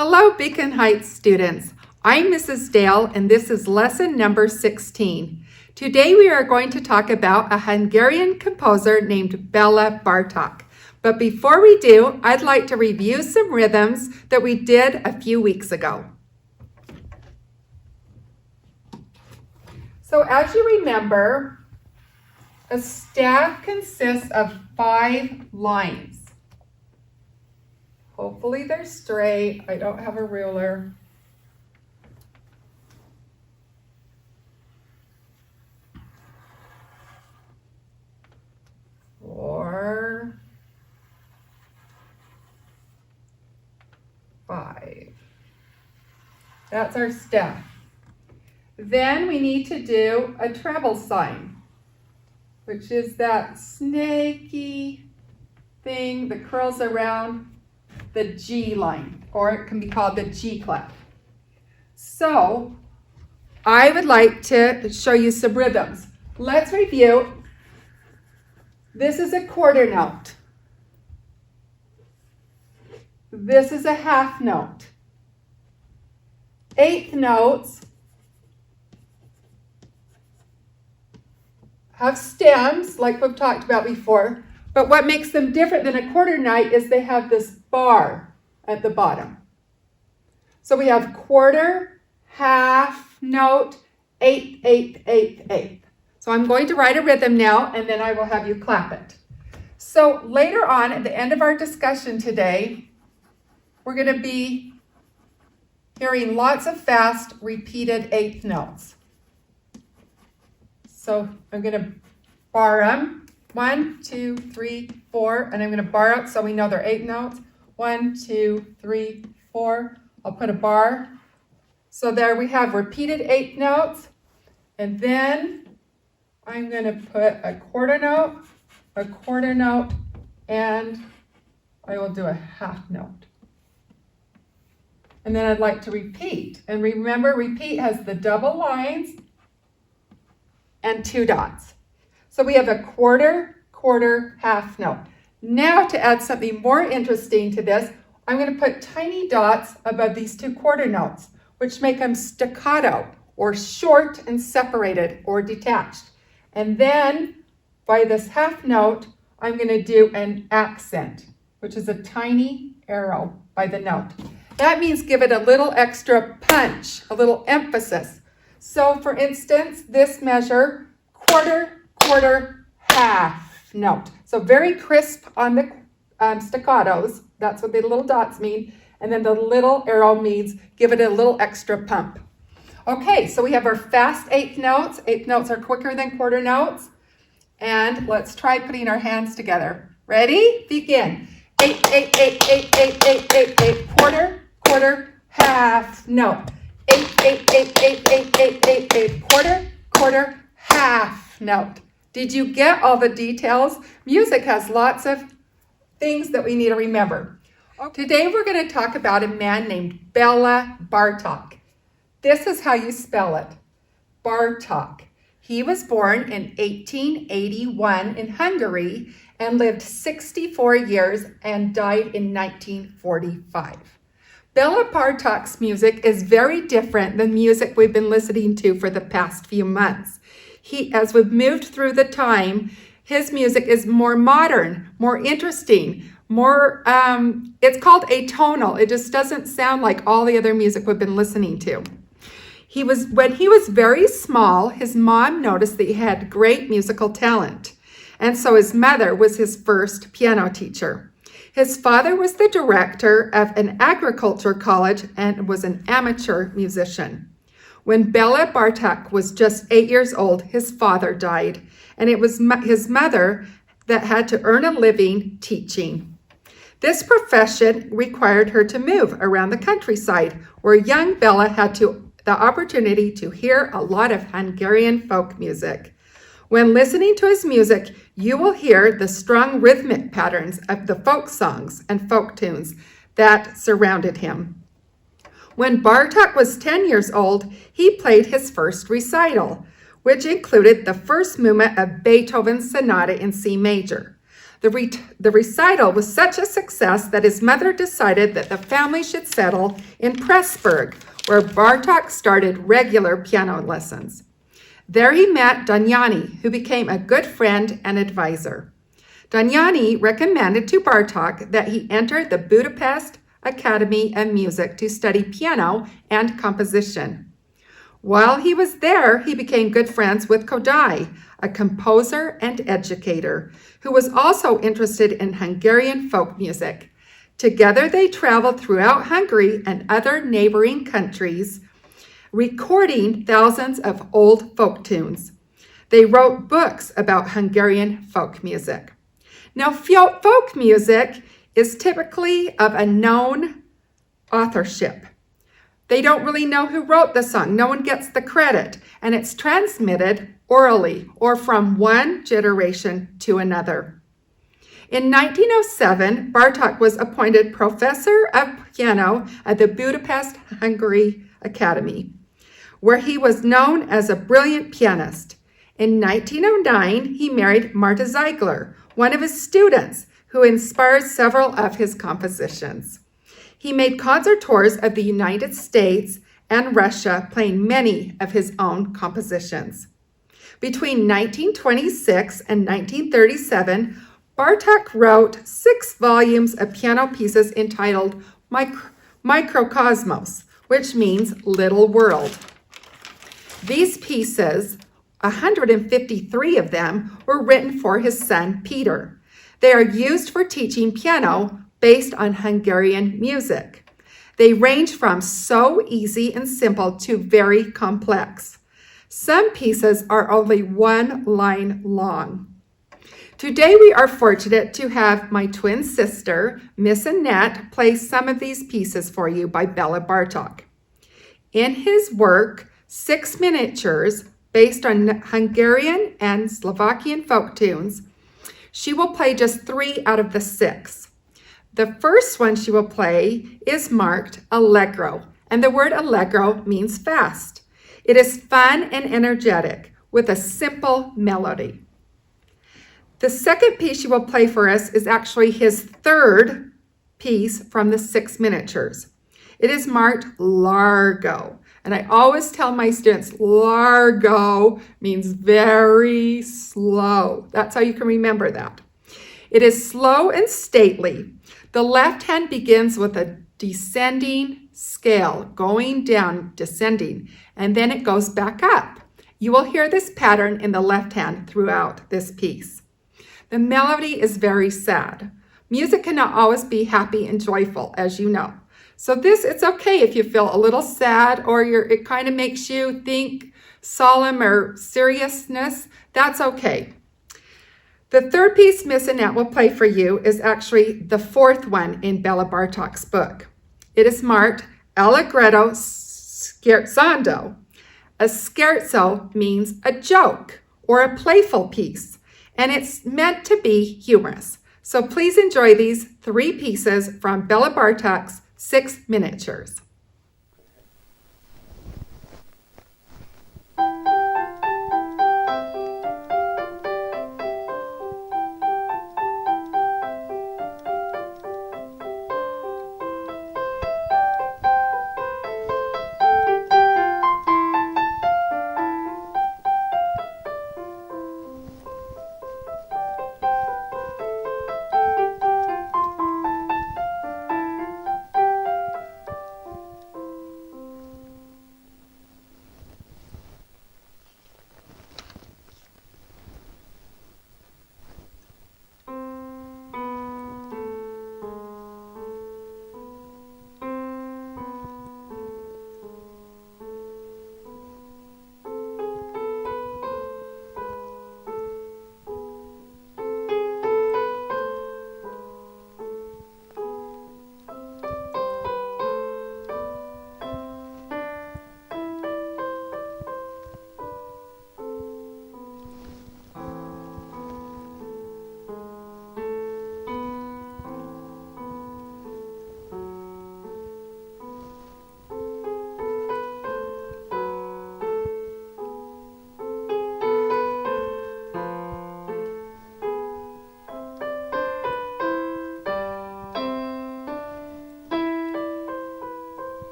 Hello, Beacon Heights students. I'm Mrs. Dale, and this is lesson number 16. Today we are going to talk about a Hungarian composer named Béla Bartók. But before we do, I'd like to review some rhythms that we did a few weeks ago. So as you remember, a staff consists of 5 lines. Hopefully they're straight. I don't have a ruler. Four, 5. That's our staff. Then we need to do a treble sign, which is that snaky thing that curls around the G line, or it can be called the G clef. So I would like to show you some rhythms. Let's review. This is a quarter note. This is a half note. Eighth notes have stems, like we've talked about before, but what makes them different than a quarter note is they have this bar at the bottom. So we have quarter, half note, eighth, eighth, eighth, eighth. So I'm going to write a rhythm now, and then I will have you clap it. So later on, at the end of our discussion today, we're going to be hearing lots of fast, repeated eighth notes. So I'm going to bar them. 1, 2, 3, 4, and I'm going to bar out so we know they're 8 notes. 1, 2, 3, 4. I'll put a bar. So there we have repeated 8 notes. And then I'm going to put a quarter note, and I will do a half note. And then I'd like to repeat. And remember, repeat has the double lines and 2 dots. So we have a quarter, quarter, half note. Now to add something more interesting to this, I'm going to put tiny dots above these 2 quarter notes, which make them staccato, or short and separated, or detached. And then by this half note, I'm going to do an accent, which is a tiny arrow by the note. That means give it a little extra punch, a little emphasis. So for instance, this measure, quarter, quarter, half note. So very crisp on the staccatos. That's what the little dots mean. And then the little arrow means give it a little extra pump. Okay, so we have our fast eighth notes. Eighth notes are quicker than quarter notes. And let's try putting our hands together. Ready? Begin. 8, 8, 8, 8, 8, 8, 8, 8. Quarter, quarter, half note. 8, 8, 8, 8, 8, 8, 8, 8. Quarter, quarter, half note. Did you get all the details? Music has lots of things that we need to remember. Today we're going to talk about a man named Béla Bartók. This is how you spell it. Bartók. He was born in 1881 in Hungary and lived 64 years and died in 1945. Béla Bartók's music is very different than music we've been listening to for the past few months. As we've moved through the time, his music is more modern, more interesting, it's called atonal. It just doesn't sound like all the other music we've been listening to. When he was very small, his mom noticed that he had great musical talent. And so his mother was his first piano teacher. His father was the director of an agriculture college and was an amateur musician. When Béla Bartók was just 8 years old, his father died, and it was his mother that had to earn a living teaching. This profession required her to move around the countryside, where young Béla had the opportunity to hear a lot of Hungarian folk music. When listening to his music, you will hear the strong rhythmic patterns of the folk songs and folk tunes that surrounded him. When Bartók was 10 years old, he played his first recital, which included the first movement of Beethoven's Sonata in C major. The recital was such a success that his mother decided that the family should settle in Pressburg, where Bartók started regular piano lessons. There he met Danyani, who became a good friend and advisor. Danyani recommended to Bartók that he enter the Budapest Academy of Music to study piano and composition. While he was there, he became good friends with Kodály, a composer and educator, who was also interested in Hungarian folk music. Together they traveled throughout Hungary and other neighboring countries, recording thousands of old folk tunes. They wrote books about Hungarian folk music. Now, folk music is typically of a known authorship. They don't really know who wrote the song. No one gets the credit, and it's transmitted orally or from one generation to another. In 1907, Bartók was appointed professor of piano at the Budapest Hungary Academy, where he was known as a brilliant pianist. In 1909, he married Marta Ziegler, one of his students, who inspired several of his compositions. He made concert tours of the United States and Russia, playing many of his own compositions. Between 1926 and 1937, Bartók wrote 6 volumes of piano pieces entitled Microcosmos, which means Little World. These pieces, 153 of them, were written for his son Peter. They are used for teaching piano based on Hungarian music. They range from so easy and simple to very complex. Some pieces are only 1 line long. Today we are fortunate to have my twin sister, Miss Annette, play some of these pieces for you by Béla Bartók. In his work, 6 miniatures based on Hungarian and Slovakian folk tunes, she will play just 3 out of the 6. The first one she will play is marked Allegro, and the word Allegro means fast. It is fun and energetic with a simple melody. The second piece she will play for us is actually his 3rd piece from the 6 miniatures. It is marked Largo, and I always tell my students Largo means very slow. That's how you can remember that. It is slow and stately. The left hand begins with a descending scale, going down, descending, and then it goes back up. You will hear this pattern in the left hand throughout this piece. The melody is very sad. Music cannot always be happy and joyful, as you know. So it's okay if you feel a little sad or it kind of makes you think solemn or seriousness. That's okay. The 3rd piece Miss Annette will play for you is actually the 4th one in Béla Bartók's book. It is marked Allegro scherzando. A scherzo means a joke or a playful piece, and it's meant to be humorous. So please enjoy these 3 pieces from Béla Bartók's 6 miniatures.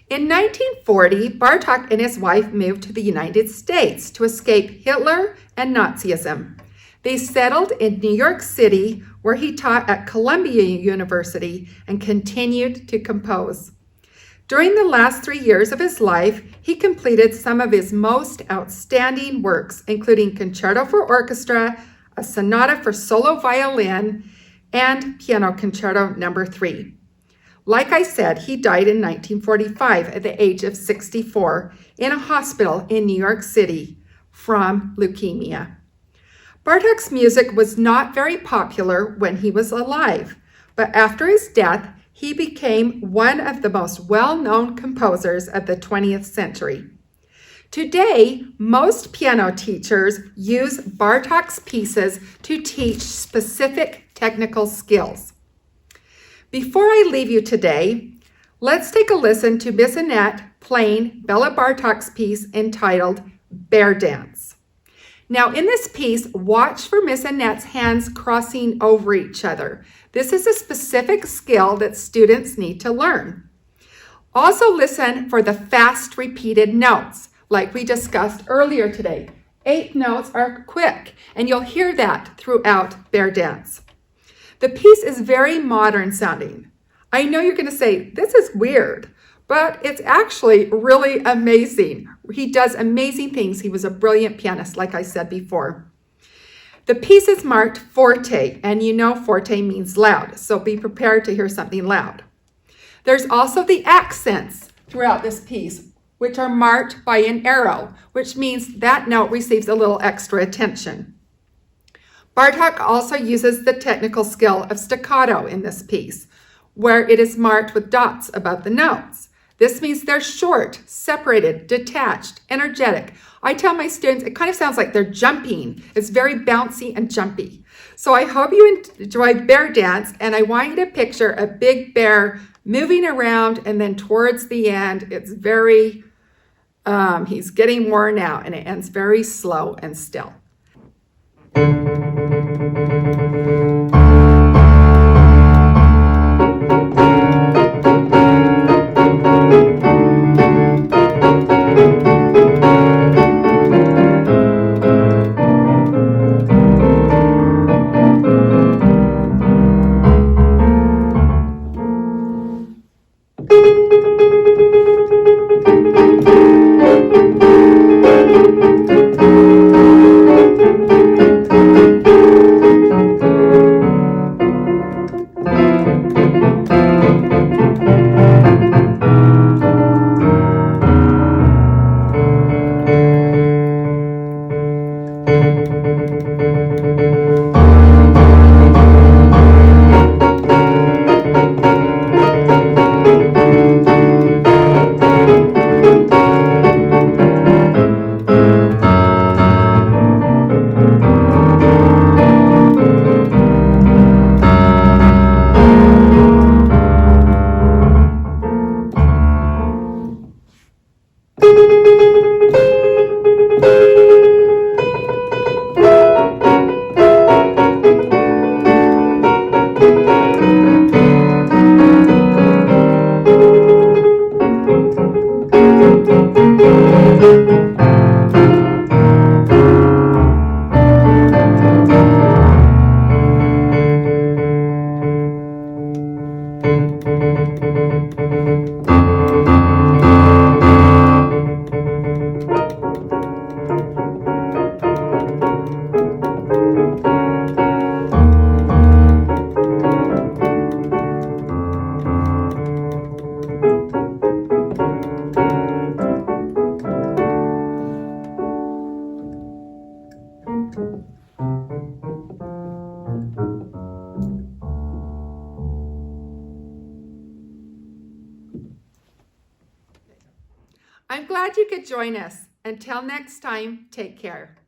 In 1940, Bartók and his wife moved to the United States to escape Hitler and Nazism. They settled in New York City, where he taught at Columbia University and continued to compose. During the last 3 years of his life, he completed some of his most outstanding works, including Concerto for Orchestra, a Sonata for Solo Violin, and Piano Concerto No. 3. Like I said, he died in 1945 at the age of 64 in a hospital in New York City from leukemia. Bartók's music was not very popular when he was alive, but after his death, he became one of the most well-known composers of the 20th century. Today, most piano teachers use Bartók's pieces to teach specific technical skills. Before I leave you today, let's take a listen to Miss Annette playing Béla Bartók's piece entitled Bear Dance. Now in this piece, watch for Miss Annette's hands crossing over each other. This is a specific skill that students need to learn. Also listen for the fast repeated notes, like we discussed earlier today. 8 notes are quick, and you'll hear that throughout Bear Dance. The piece is very modern sounding. I know you're going to say, this is weird, but it's actually really amazing. He does amazing things. He was a brilliant pianist, like I said before. The piece is marked forte, and you know forte means loud, so be prepared to hear something loud. There's also the accents throughout this piece, which are marked by an arrow, which means that note receives a little extra attention. Bartók also uses the technical skill of staccato in this piece, where it is marked with dots above the notes. This means they're short, separated, detached, energetic. I tell my students, it kind of sounds like they're jumping. It's very bouncy and jumpy. So I hope you enjoyed Bear Dance, and I want you to picture a big bear moving around, and then towards the end, it's very, he's getting worn out, and it ends very slow and still. I'm glad you could join us. Until next time, take care.